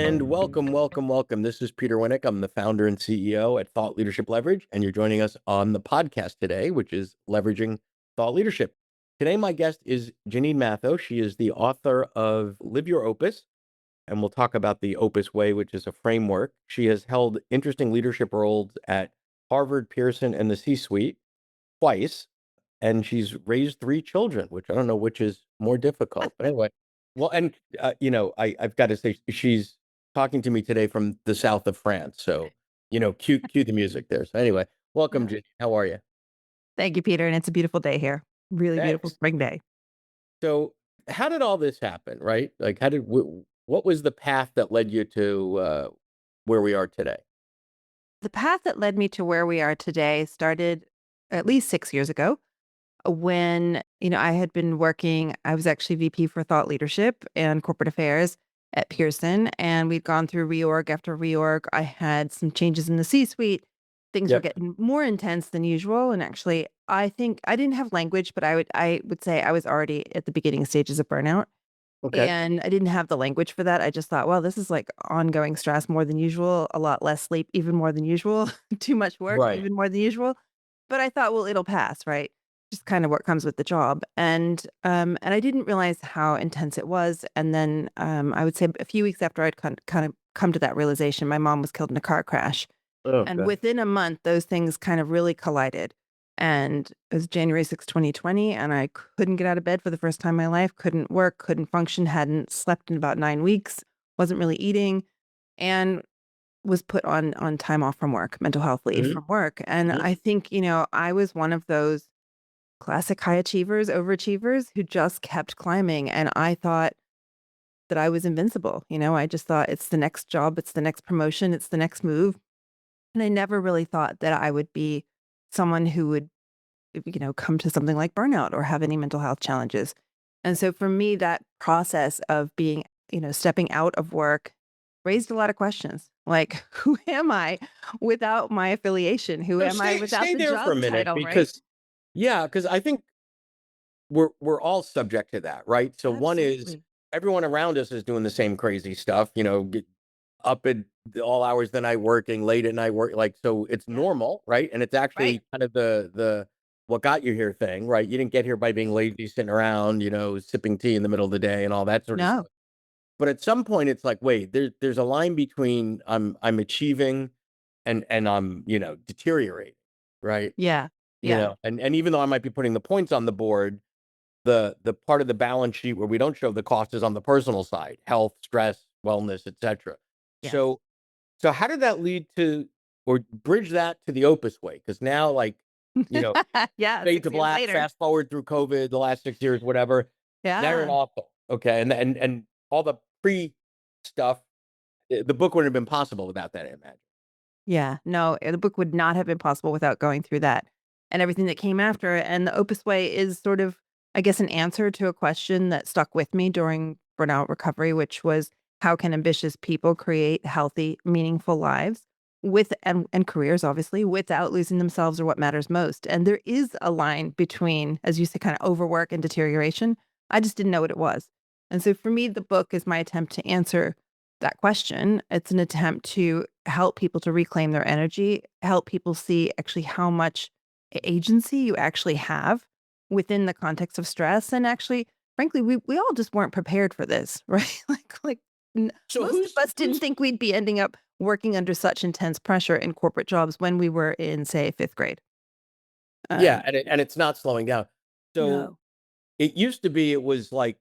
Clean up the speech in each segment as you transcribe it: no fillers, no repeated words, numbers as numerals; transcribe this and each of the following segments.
And welcome, welcome, welcome. This is Peter Winnick. I'm the founder and CEO at Thought Leadership Leverage, and you're joining us on the podcast today, which is Leveraging Thought Leadership. Today, my guest is Janine Mathó. She is the author of Live Your Opus, and we'll talk about the Opus Way, which is a framework. She has held interesting leadership roles at Harvard, Pearson, and the C-suite twice, and she's raised three children, which I don't know which is more difficult. But anyway, well, and I've got to say she's talking to me today from the south of France, so cue the music there. So anyway, welcome, Yeah. Jenny. How are you? Thank you, Peter, and it's a beautiful day here. Really beautiful Thanks. spring day. So, how did all this happen? Right? Like, what was the path that led you to where we are today? The path that led me to where we are today started at least 6 years ago when, I had been working. I was actually VP for thought leadership and corporate affairs at Pearson, and we'd gone through reorg after reorg. I had some changes in the C-suite. Things were Yep. getting more intense than usual, and actually, I think I didn't have language, but I would say I was already at the beginning stages of burnout. Okay. And I didn't have the language for that. I just thought, well, this is like ongoing stress more than usual, a lot less sleep, even more than usual, too much work, Right. even more than usual. But I thought, well, it'll pass, right? Just kind of what comes with the job. And I didn't realize how intense it was. And then I would say a few weeks after I'd kind of come to that realization, my mom was killed in a car crash. Oh, And God. within a month, those things kind of really collided. And it was January 6, 2020, and I couldn't get out of bed for the first time in my life, couldn't work, couldn't function, hadn't slept in about 9 weeks, wasn't really eating, and was put on time off from work, mental health leave Hmm. from work. And I think, I was one of those classic high achievers, overachievers who just kept climbing. And I thought that I was invincible. I just thought it's the next job, it's the next promotion, it's the next move. And I never really thought that I would be someone who would, come to something like burnout or have any mental health challenges. And so for me, that process of being, stepping out of work raised a lot of questions. Like, who am I without my affiliation? Who So am I stay without the there for a job minute title, right? because I think we're all subject to that, right? So one is Absolutely. everyone around us is doing the same crazy stuff, get up at all hours of the night working, late at night work, like, so it's Yeah. normal, right? And it's Right. actually kind of the what got you here thing, right? You didn't get here by being lazy, sitting around, sipping tea in the middle of the day and all that sort of No. stuff. But at some point it's like, wait, there's a line between I'm achieving and I'm, deteriorating, right? Yeah. Yeah. And even though I might be putting the points on the board, the part of the balance sheet where we don't show the cost is on the personal side, health, stress, wellness, etcetera. Yes. So how did that lead to or bridge that to the Opus way? Because now, like, you know, Yeah. fade to 6 years black, later. fast forward through COVID, the last 6 years, whatever. Now you're an Yeah. author, okay, and all the pre stuff, the book wouldn't have been possible without that, I imagine. Yeah, no, the book would not have been possible without going through that and everything that came after it, and the Opus Way is sort of, I guess, an answer to a question that stuck with me during burnout recovery, which was how can ambitious people create healthy, meaningful lives with and careers, obviously, without losing themselves or what matters most, and there is a line between, as you say, kinda overwork and deterioration. I just didn't know what it was, and so for me, the book is my attempt to answer that question. It's an attempt to help people to reclaim their energy, help people see actually how much agency you actually have within the context of stress. And actually, frankly, we all just weren't prepared for this, right? So Most of us didn't who's think we'd be ending up working under such intense pressure in corporate jobs when we were in, say, fifth grade. yeah, Um, and it's not slowing down. So no. it used to be it was like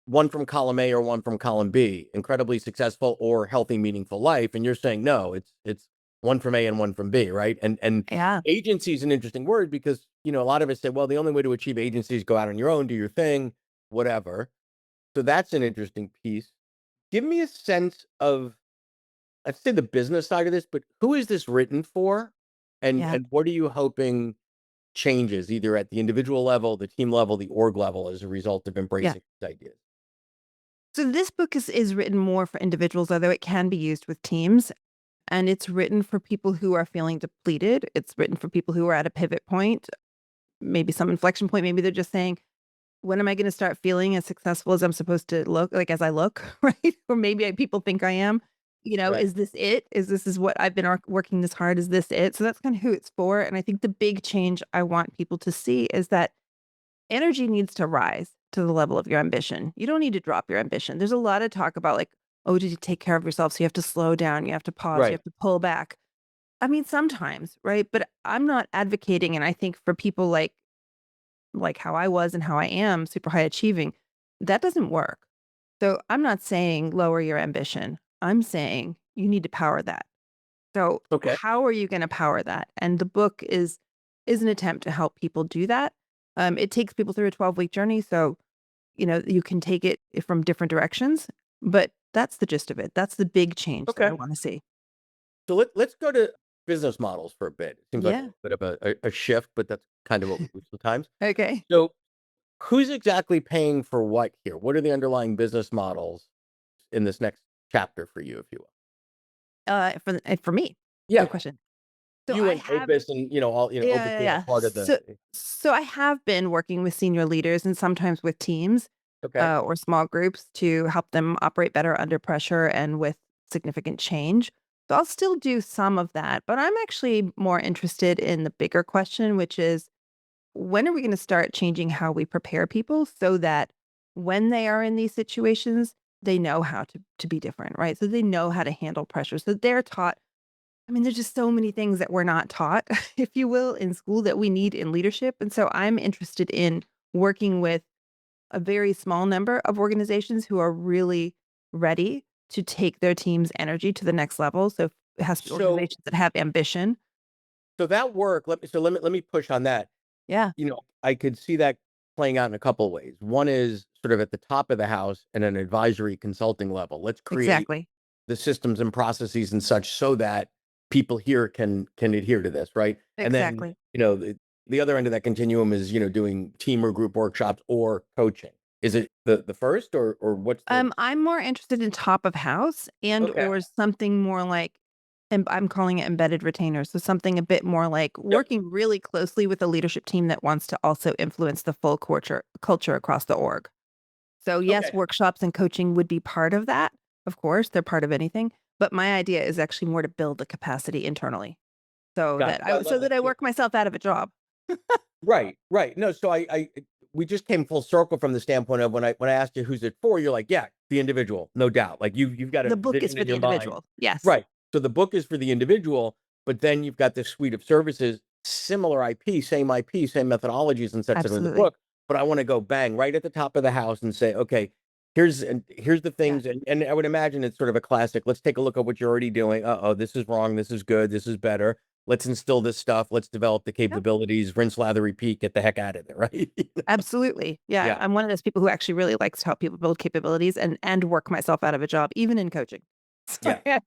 one from column A or one from column B, incredibly successful or healthy, meaningful life. And you're saying no, it's one from A and one from B, right? And Yeah. agency is an interesting word because a lot of us say, well, the only way to achieve agency is go out on your own, do your thing, whatever. So that's an interesting piece. Give me a sense of, I'd say the business side of this, but who is this written for? And Yeah. what are you hoping changes either at the individual level, the team level, the org level as a result of Yeah. embracing these ideas? So this book is written more for individuals, although it can be used with teams. And it's written for people who are feeling depleted. It's written for people who are at a pivot point, maybe some inflection point. Maybe they're just saying, when am I gonna start feeling as successful as I'm supposed to look like, as I look, right? Or maybe people think I am. Right. Is this it? Is what I've been working this hard? Is this it? So that's kind of who it's for. And I think the big change I want people to see is that energy needs to rise to the level of your ambition. You don't need to drop your ambition. There's a lot of talk about like, oh, did you take care of yourself? So you have to slow down, you have to pause, you Right. have to pull back. I mean, sometimes, right? But I'm not advocating, and I think for people like how I was and how I am super high achieving, that doesn't work. So I'm not saying lower your ambition. I'm saying you need to power that. So Okay. how are you going to power that? And the book is an attempt to help people do that. It takes people through a 12-week journey, so you can take it from different directions, but that's the gist of it. That's the big change that I Okay. want to see. So let's go to business models for a bit. It seems like a Yeah. little bit of a shift, but that's kind of what we do sometimes. Okay. So who's exactly paying for what here? What are the underlying business models in this next chapter for you, if you will? For me, Yeah. good question. So You I and have Opus and all, Yeah, Opus yeah, being a yeah. part of the So I have been working with senior leaders and sometimes with teams, okay. or small groups to help them operate better under pressure and with significant change. So I'll still do some of that, but I'm actually more interested in the bigger question, which is when are we going to start changing how we prepare people so that when they are in these situations, they know how to be different, right? So they know how to handle pressure. So they're taught. I mean, there's just so many things that we're not taught, if you will, in school that we need in leadership. And so I'm interested in working with a very small number of organizations who are really ready to take their team's energy to the next level. So it has to be So organizations that have ambition. that work, let me push on that. Yeah, I could see that playing out in a couple of ways. One is sort of at the top of the house and an advisory consulting level. Let's create exactly. the systems and processes and such so that people here can adhere to this, right? And then, Exactly. the other end of that continuum is, doing team or group workshops or coaching. Is it the first or what's the I'm more interested in top of house and Okay. or something more like, and I'm calling it embedded retainers. So something a bit more like Yep. working really closely with a leadership team that wants to also influence the full culture across the org. So yes, Okay. workshops and coaching would be part of that. Of course, they're part of anything. But my idea is actually more to build the capacity internally Got it. I so love that it. I work myself out of a job. Right, right. No, so we just came full circle from the standpoint of when I asked you who's it for, you're like, yeah, the individual, no doubt. Like you've got a The book is vision for in the your mind. individual. Yes. Right. So the book is for the individual, but then you've got this suite of services, similar IP, same methodologies and such that are in the Absolutely. book. But I want to go bang right at the top of the house and say, okay, here's the Yeah. things, and I would imagine it's sort of a classic. Let's take a look at what you're already doing. Oh, this is wrong. This is good. This is better. Let's instill this stuff. Let's develop the Yep. capabilities. Rinse, lather, repeat. Get the heck out of there, right? Absolutely. Yeah, Yeah, I'm one of those people who actually really likes to help people build capabilities and work myself out of a job, even in coaching. So yeah,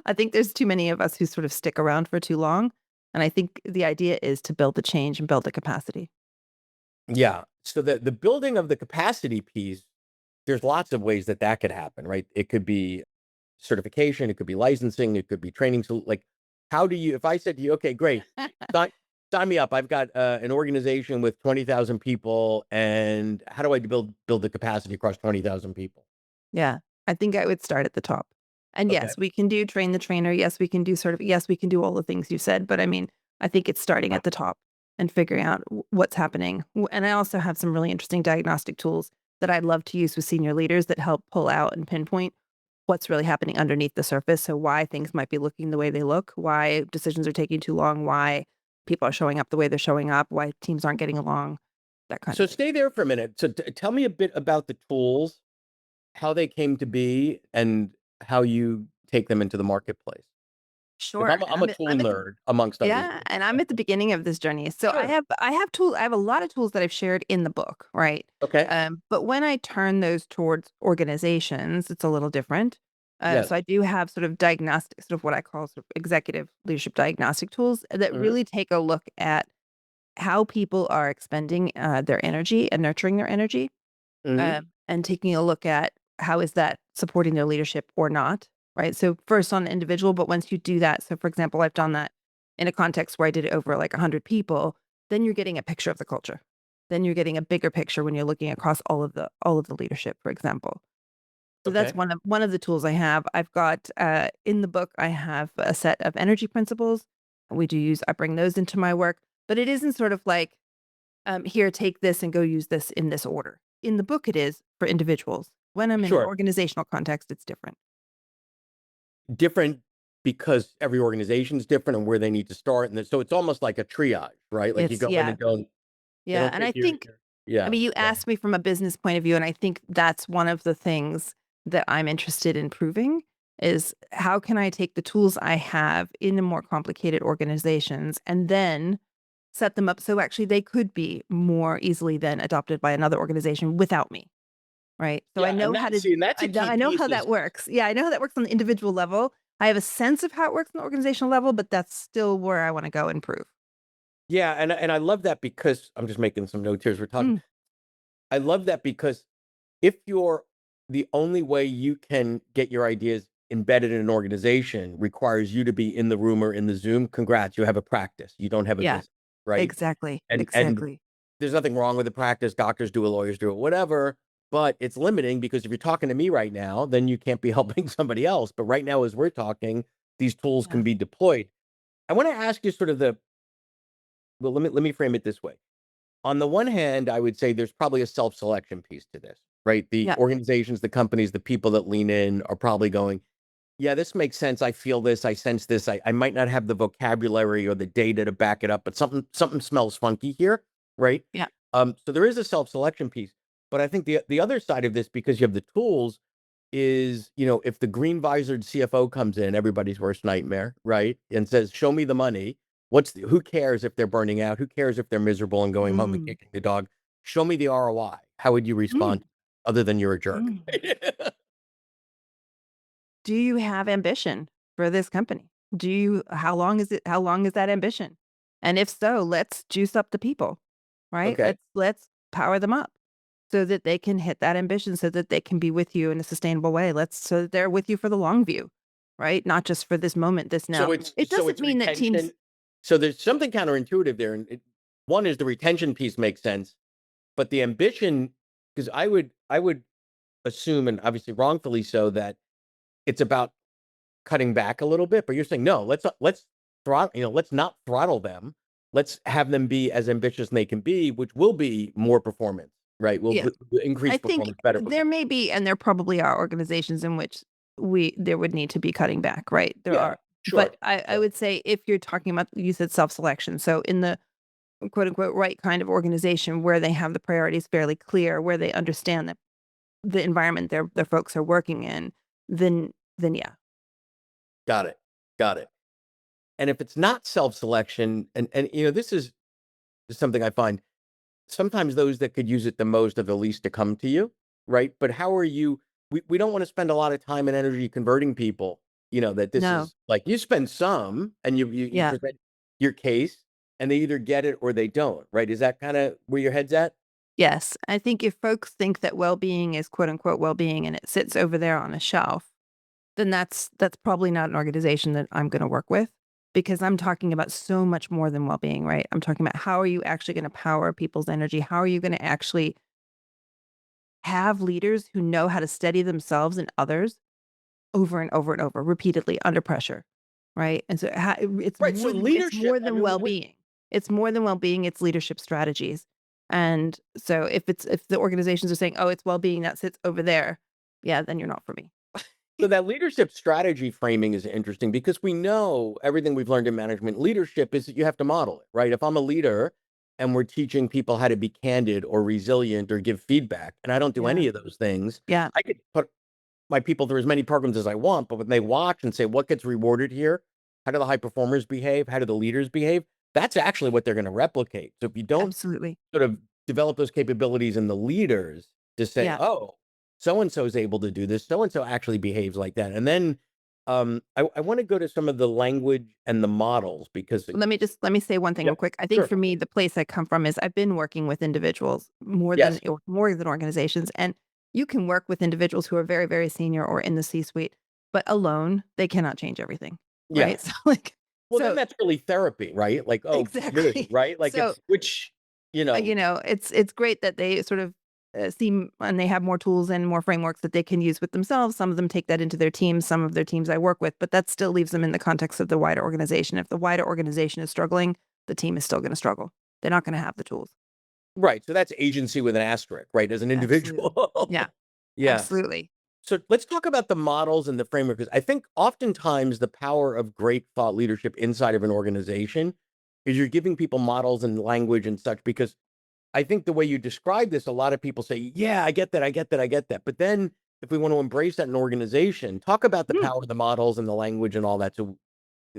I think there's too many of us who sort of stick around for too long, and I think the idea is to build the change and build the capacity. yeah. So the building of the capacity piece, there's lots of ways that could happen, right? It could be certification, it could be licensing, it could be training. So, like, how do you? If I said to you, okay, great, sign, sign me up. I've got an organization with 20,000 people, and how do I build the capacity across 20,000 people? Yeah, I think I would start at the top. And Okay, yes, we can do train the trainer. Yes, we can do yes, we can do all the things you said, but I mean, I think it's starting at the top and figuring out what's happening. And I also have some really interesting diagnostic tools that I'd love to use with senior leaders that help pull out and pinpoint what's really happening underneath the surface. So why things might be looking the way they look, why decisions are taking too long, why people are showing up the way they're showing up, why teams aren't getting along, that kind of so thing. stay there for a minute. So tell me a bit about the tools, how they came to be, and how you take them into the marketplace. Because Sure. I'm a tool nerd amongst other Yeah, things. and I'm at the beginning of this journey. So Sure. I have a lot of tools that I've shared in the book, right? Okay. But when I turn those towards organizations, it's a little different. Yes. So I do have sort of diagnostic, sort of what I call sort of executive leadership diagnostic tools that Mhm. really take a look at how people are expending their energy and nurturing their energy, Mhm. and taking a look at how is that supporting their leadership or not, right? So first on an individual, but once you do that, so for example, I've done that in a context where I did it over like 100 people, then you're getting a picture of the culture. then you're getting a bigger picture when you're looking across all of the leadership, for example. So that's Okay. one of the tools I have. I've got, in the book, I have a set of energy principles. I bring those into my work, but it isn't sort of like, here, take this and go use this in this order. In the book, it is for individuals. When I'm in an Sure. organizational context, it's different. Different because every organization is different and where they need to start, and then so it's almost like a triage, right? Like you It's go in yeah, and go, they yeah, don't and I take your think I yeah, mean, you yeah. asked me from a business point of view, and I think that's one of the things that I'm interested in proving is how can I take the tools I have in the more complicated organizations and then set them up so actually they could be more easily then adopted by another organization without me, right? So I Yeah, know and how that's to see, and that's a key I know piece how is that works. Yeah, I know how that works on the individual level. I have a sense of how it works on the organizational level, but that's still where I wanna go and prove. yeah, and I love that because I'm just making some notes here as we're talking. Mm, I love that because if you're the only way you can get your ideas embedded in an organization requires you to be in the room or in the Zoom, congrats, you have a practice. You don't have a yeah, business, right? exactly, And exactly. there's nothing wrong with the practice. Doctors do it, lawyers do it, whatever. But it's limiting because if you're talking to me right now, then you can't be helping somebody else. But right now, as we're talking, these tools can Yeah, be deployed. I want to ask you sort of well, let me frame it this way. On the one hand, I would say there's probably a self-selection piece to this, right? The yeah. organizations, the companies, the people that lean in are probably going, yeah, this makes sense. I feel this. I sense this. I might not have the vocabulary or the data to back it up, but something smells funky here, right? Yeah. So there is a self-selection piece, but I think the other side of this, because you have the tools, is if the green visored CFO comes in, everybody's worst nightmare, right, and says, "Show me the money." Who cares if they're burning out? Who cares if they're miserable and going home and Mm, kicking the dog? Show me the ROI. How would you mm, respond, other than you're a jerk? mm. Do you have ambition for this company? How long is that ambition? And if so, let's juice up the people, right? Okay. Let's power them up so that they can hit that ambition so that they can be with you in a sustainable way. So that they're with you for the long view, right? Not just for this moment, this now. It So doesn't it's mean that teams retention. So there's something counterintuitive there, and one is the retention piece makes sense, but the ambition, because I would assume, and obviously wrongfully so, that it's about cutting back a little bit. But you're saying no, let's throttle, let's not throttle them. Let's have them be as ambitious as they can be, which will be more performance, right? Will yeah. increase I think performance, better there performance. may be, and there probably are organizations in which there would need to be cutting back, right? There Yeah, are. sure, But I sure. would say if you're talking about, you said self-selection. So in the quote unquote right kind of organization where they have the priorities fairly clear, where they understand that the environment their folks are working in, then yeah. Got it, got it. And if it's not self-selection, and this is something I find sometimes those that could use it the most are the least to come to you, right? But how are you? We don't want to spend a lot of time and energy converting people. That this No. is like you spend some and you Yeah. present your case, and they either get it or they don't, right? Is that kind of where your head's at? Yes. I think if folks think that well-being is quote unquote well-being and it sits over there on a shelf, then that's probably not an organization that I'm gonna work with, because I'm talking about so much more than well-being, right? I'm talking about how are you actually gonna power people's energy? How are you gonna actually have leaders who know how to steady themselves and others over and over and over, repeatedly under pressure, right? And so Right. So it's leadership. more I than mean, well-being. It's more than well-being, it's leadership strategies. And so if the organizations are saying, "Oh, it's well-being that sits over there," yeah, then you're not for me. so that leadership strategy framing is interesting because we know everything we've learned in management leadership is that you have to model it, right? If I'm a leader and we're teaching people how to be candid or resilient or give feedback, and I don't do Yeah. any of those things, Yeah. I could put my people through as many programs as I want, but when they watch and say, what gets rewarded here? How do the high performers behave? How do the leaders behave? That's actually what they're going to replicate. So if you don't Absolutely. sort of develop those capabilities in the leaders to say, Yeah. oh, so and so is able to do this, so and so actually behaves like that. And then I want to go to some of the language and the models because Let me say one thing yeah, real quick. I think sure. for me, the place I come from is I've been working with individuals Yes. more than organizations, and you can work with individuals who are very, very senior or in the C-suite, but alone, they cannot change everything, Yeah. right? So, like Well, then so that's really therapy, right? Like, oh, good, exactly. right? Like So it's which, You know, it's great that they sort of seem and they have more tools and more frameworks that they can use with themselves. Some of them take that into their teams, some of their teams I work with, but that still leaves them in the context of the wider organization. If the wider organization is struggling, the team is still going to struggle. They're not going to have the tools. right. So that's agency with an asterisk, right? As an Absolutely. Yeah, individual. Yeah. absolutely. So let's talk about the models and the framework, because I think oftentimes the power of great thought leadership inside of an organization is you're giving people models and language and such. Because I think the way you describe this, a lot of people say, yeah, I get that, I get that, I get that. But then if we want to embrace that in an organization, talk about the Hmm. power of the models and the language and all that. So,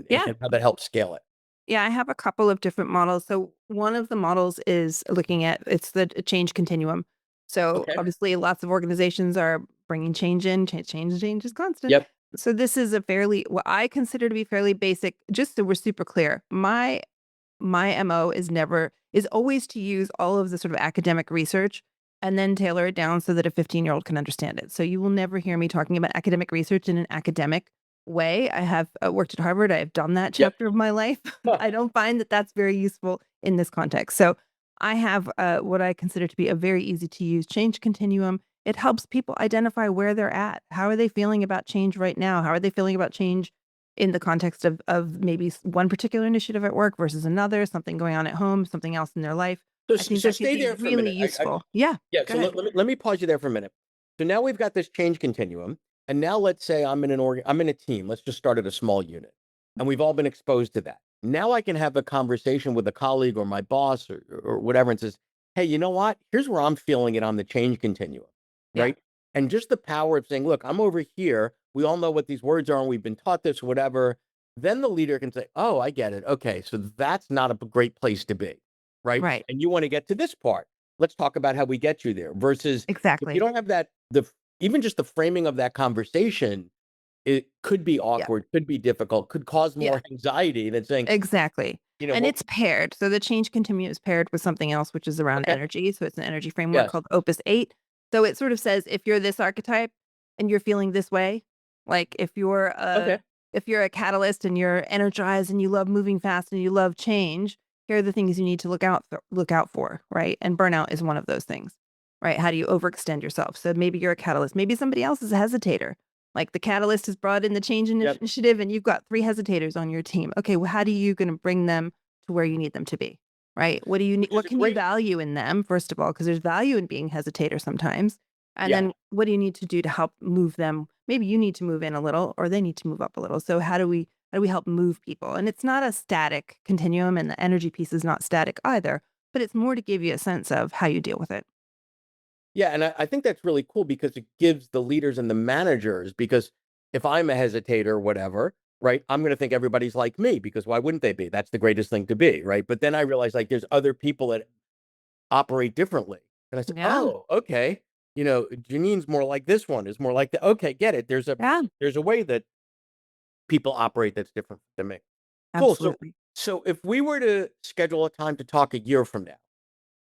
Yeah. and how that helps scale it. Yeah, I have a couple of different models. So one of the models is looking at it's the change continuum. So Okay. obviously, lots of organizations are bringing change in. Change is constant. Yep. So this is a fairly what I consider to be fairly basic. Just so we're super clear, my MO is always to use all of the sort of academic research and then tailor it down so that a 15-year-old can understand it. So you will never hear me talking about academic research in an academic way. I have worked at Harvard. I have done that Yep. chapter of my life. I don't find that that's very useful in this context. So I have what I consider to be a very easy to use change continuum. It helps people identify where they're at. How are they feeling about change right now? How are they feeling about change in the context of maybe one particular initiative at work versus another, something going on at home, something else in their life. I think So that could stay be there for a really minute. useful. Yeah, Yeah, go so ahead. let me pause you there for a minute. So now we've got this change continuum, and now let's say I'm in a team. Let's just start at a small unit, and we've all been exposed to that. Now I can have a conversation with a colleague or my boss or whatever, and says, "Hey, you know what? Here's where I'm feeling it on the change continuum, Yeah, right?" And just the power of saying, "Look, I'm over here. We all know what these words are, and we've been taught this, whatever." Then the leader can say, "Oh, I get it. Okay, so that's not a great place to be, right? right. And you want to get to this part. Let's talk about how we get you there." Versus if you Exactly. don't have that, even just the framing of that conversation, it could be Yeah. awkward, could be difficult, could cause Yeah. more anxiety than saying, Exactly. And what it's paired. So the change continuum is paired with something else, which is around okay, energy. So it's an energy framework yes, called Opus 8. So it sort of says if you're this archetype and you're feeling this way, like okay. if you're a catalyst and you're energized and you love moving fast and you love change, here are the things you need to look out for, right? And burnout is one of those things. Right? How do you overextend yourself? So maybe you're a catalyst. Maybe somebody else is a hesitator. Like the catalyst has brought in the change Yep. initiative and you've got 3 hesitators on your team. Okay, well, how do you gonna bring them to where you need them to be, right? What do you need? Which is What a can you great value in them, first of all, because there's value in being hesitator sometimes. And yeah. then what do you need to do to help move them? Maybe you need to move in a little or they need to move up a little. So how do we help move people? And it's not a static continuum and the energy piece is not static either, but it's more to give you a sense of how you deal with it. Yeah, and I think that's really cool because it gives the leaders and the managers, because if I'm a hesitator or whatever, right, I'm gonna think everybody's like me, because why wouldn't they be? That's the greatest thing to be, right? But then I realize, like, there's other people that operate differently. And I said, Yeah. "Oh, okay. Janine's more like this one, is more like that. Okay, get it. Yeah, There's a way that people operate that's different than me." Cool. So absolutely. so if we were to schedule a time to talk a year from now,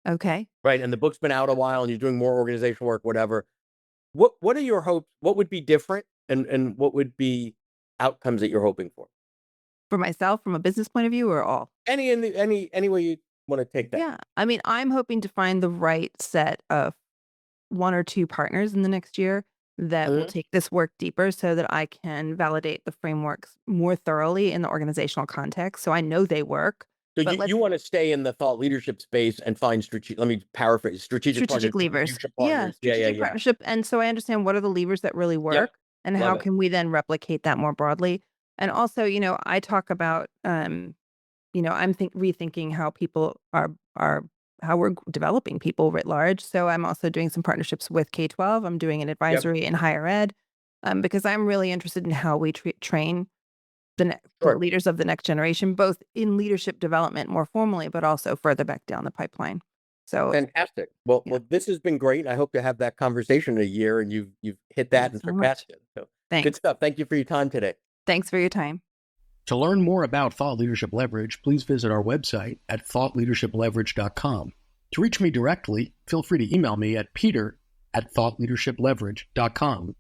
Okay. right? And the book's been out a while and you're doing more organizational work, whatever. What are your hopes? What would be different, and what would be outcomes that you're hoping for? For myself, from a business point of view or all? Any way you want to take that. Yeah. I mean, I'm hoping to find the right set of 1 or 2 partners in the next year that will Mhm. take this work deeper so that I can validate the frameworks more thoroughly in the organizational context. So I know they work, So but you let's want to stay in the thought leadership space and find strategic. Let me paraphrase: strategic partners, strategic levers. future Yeah, partners. Yeah, yeah, strategic yeah. partnership. And so I understand what are the levers that really Yep. work and Love how it. can we then replicate that more broadly. And also, I talk about I'm rethinking how people are how we're developing people writ large. So I'm also doing some partnerships with K-12. I'm doing an Yep. advisory in higher ed, because I'm really interested in how we train the Sure. leaders of the next generation, both in leadership development more formally, but also further back down the pipeline. So Fantastic. Well, yeah, this has been great. I hope to have that conversation in a year, and you've hit that thanks and so much. surpassed it. So good Thanks. stuff. Thank you for your time today. Thanks for your time. To learn more about Thought Leadership Leverage, please visit our website at thoughtleadershipleverage.com. To reach me directly, feel free to email me at peter@thoughtleadershipleverage.com.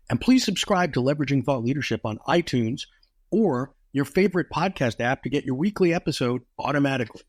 And please subscribe to Leveraging Thought Leadership on iTunes or your favorite podcast app to get your weekly episode automatically.